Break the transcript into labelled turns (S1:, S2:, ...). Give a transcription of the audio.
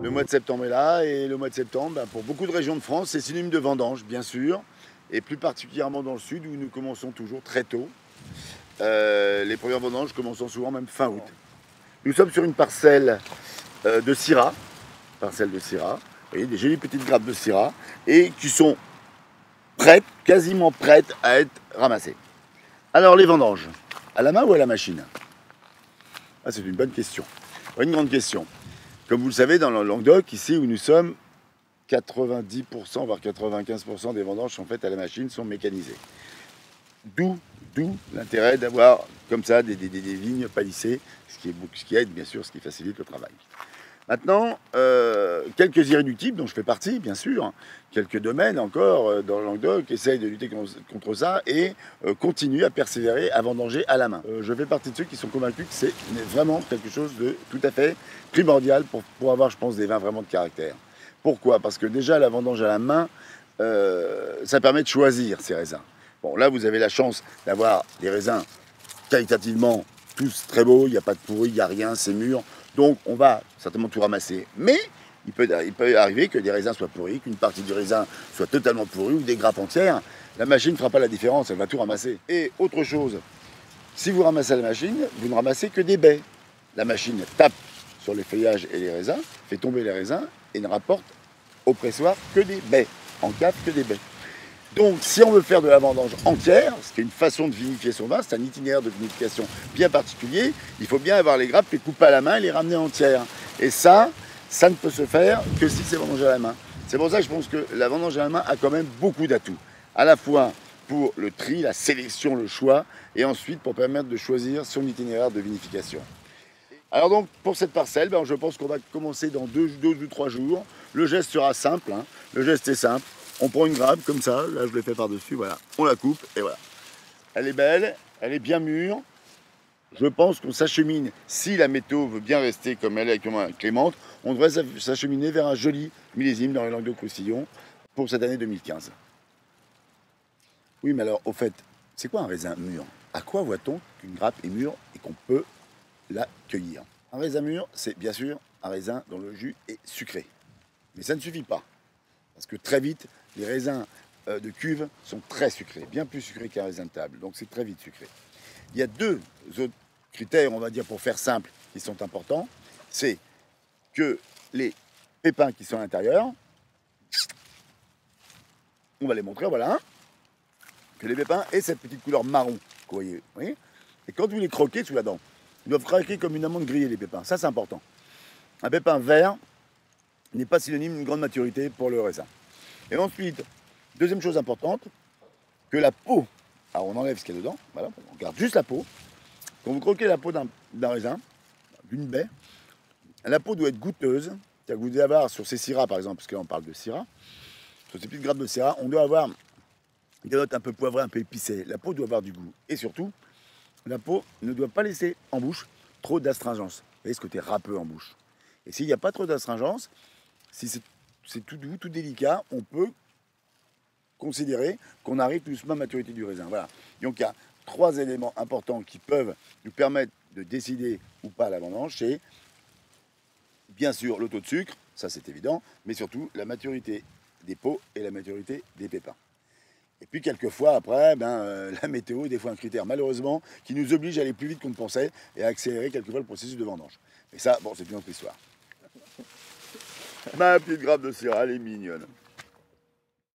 S1: Le mois de septembre est là et le mois de septembre, pour beaucoup de régions de France, c'est synonyme de vendange, bien sûr, et plus particulièrement dans le sud où nous commençons toujours très tôt. Les premières vendanges commençant souvent même fin août. Nous sommes sur une parcelle de Syrah, vous voyez, des jolies petites grappes de Syrah, et qui sont prêtes, quasiment prêtes à être ramassées. Alors les vendanges, à la main ou à la machine? Ah, c'est une bonne question, une grande question. Comme vous le savez, dans le Languedoc, ici où nous sommes, 90%, voire 95% des vendanges sont faites à la machine, sont mécanisées. D'où l'intérêt d'avoir comme ça des vignes palissées, ce qui aide bien sûr, ce qui facilite le travail. Maintenant, quelques irréductibles dont je fais partie, bien sûr, quelques domaines encore dans le Languedoc essayent de lutter contre ça et continuent à persévérer, à vendanger à la main. Je fais partie de ceux qui sont convaincus que c'est vraiment quelque chose de tout à fait primordial pour avoir, je pense, des vins vraiment de caractère. Pourquoi? Parce que déjà, la vendange à la main, ça permet de choisir ces raisins. Bon, là, vous avez la chance d'avoir des raisins qualitativement tous très beaux, il n'y a pas de pourri, il n'y a rien, c'est mûr. Donc on va certainement tout ramasser. Mais il peut arriver que des raisins soient pourris, qu'une partie du raisin soit totalement pourrie ou des grappes entières. La machine ne fera pas la différence, elle va tout ramasser. Et autre chose, si vous ramassez à la machine, vous ne ramassez que des baies. La machine tape sur les feuillages et les raisins, fait tomber les raisins et ne rapporte au pressoir que des baies, en cave que des baies. Donc, si on veut faire de la vendange entière, ce qui est une façon de vinifier son vin, c'est un itinéraire de vinification bien particulier, il faut bien avoir les grappes, les couper à la main et les ramener entières. Et ça ne peut se faire que si c'est vendangé à la main. C'est pour ça que je pense que la vendange à la main a quand même beaucoup d'atouts. À la fois pour le tri, la sélection, le choix, et ensuite pour permettre de choisir son itinéraire de vinification. Alors donc, pour cette parcelle, je pense qu'on va commencer dans 2 ou 3 jours. Le geste sera simple, le geste est simple. On prend une grappe comme ça, là je l'ai fait par-dessus, voilà. On la coupe et voilà. Elle est belle, elle est bien mûre. Je pense qu'on s'achemine, si la météo veut bien rester comme elle est, comme clémente, on devrait s'acheminer vers un joli millésime dans les Languedoc-Roussillon pour cette année 2015. Oui, mais alors, au fait, c'est quoi un raisin mûr? À quoi voit-on qu'une grappe est mûre et qu'on peut la cueillir? Un raisin mûr, c'est bien sûr un raisin dont le jus est sucré. Mais ça ne suffit pas. Parce que très vite, les raisins de cuve sont très sucrés, bien plus sucrés qu'un raisin de table. Donc c'est très vite sucré. Il y a 2 autres critères, on va dire pour faire simple, qui sont importants. C'est que les pépins qui sont à l'intérieur, on va les montrer, voilà. Que les pépins aient cette petite couleur marron, que vous voyez. Et quand vous les croquez sous la dent, ils doivent craquer comme une amande grillée, les pépins. Ça, c'est important. Un pépin vert n'est pas synonyme d'une grande maturité pour le raisin. Et ensuite, deuxième chose importante, que la peau, alors on enlève ce qu'il y a dedans, voilà, on garde juste la peau. Quand vous croquez la peau d'un raisin, d'une baie, la peau doit être goûteuse. C'est-à-dire que vous devez avoir sur ces syrahs par exemple, parce que là on parle de syrah, sur ces petites grappes de syrah, on doit avoir des notes un peu poivrées, un peu épicées. La peau doit avoir du goût. Et surtout, la peau ne doit pas laisser en bouche trop d'astringence. Vous voyez ce côté râpeux en bouche. Et s'il n'y a pas trop d'astringence, si c'est tout doux, tout délicat, on peut considérer qu'on arrive doucement à maturité du raisin. Voilà. Donc il y a 3 éléments importants qui peuvent nous permettre de décider ou pas la vendange. C'est bien sûr le taux de sucre, ça c'est évident, mais surtout la maturité des peaux et la maturité des pépins. Et puis quelquefois après, la météo est des fois un critère malheureusement qui nous oblige à aller plus vite qu'on ne pensait et à accélérer quelquefois le processus de vendange. Mais ça, bon, c'est une autre histoire. Ma petite grappe de syrah, elle est mignonne.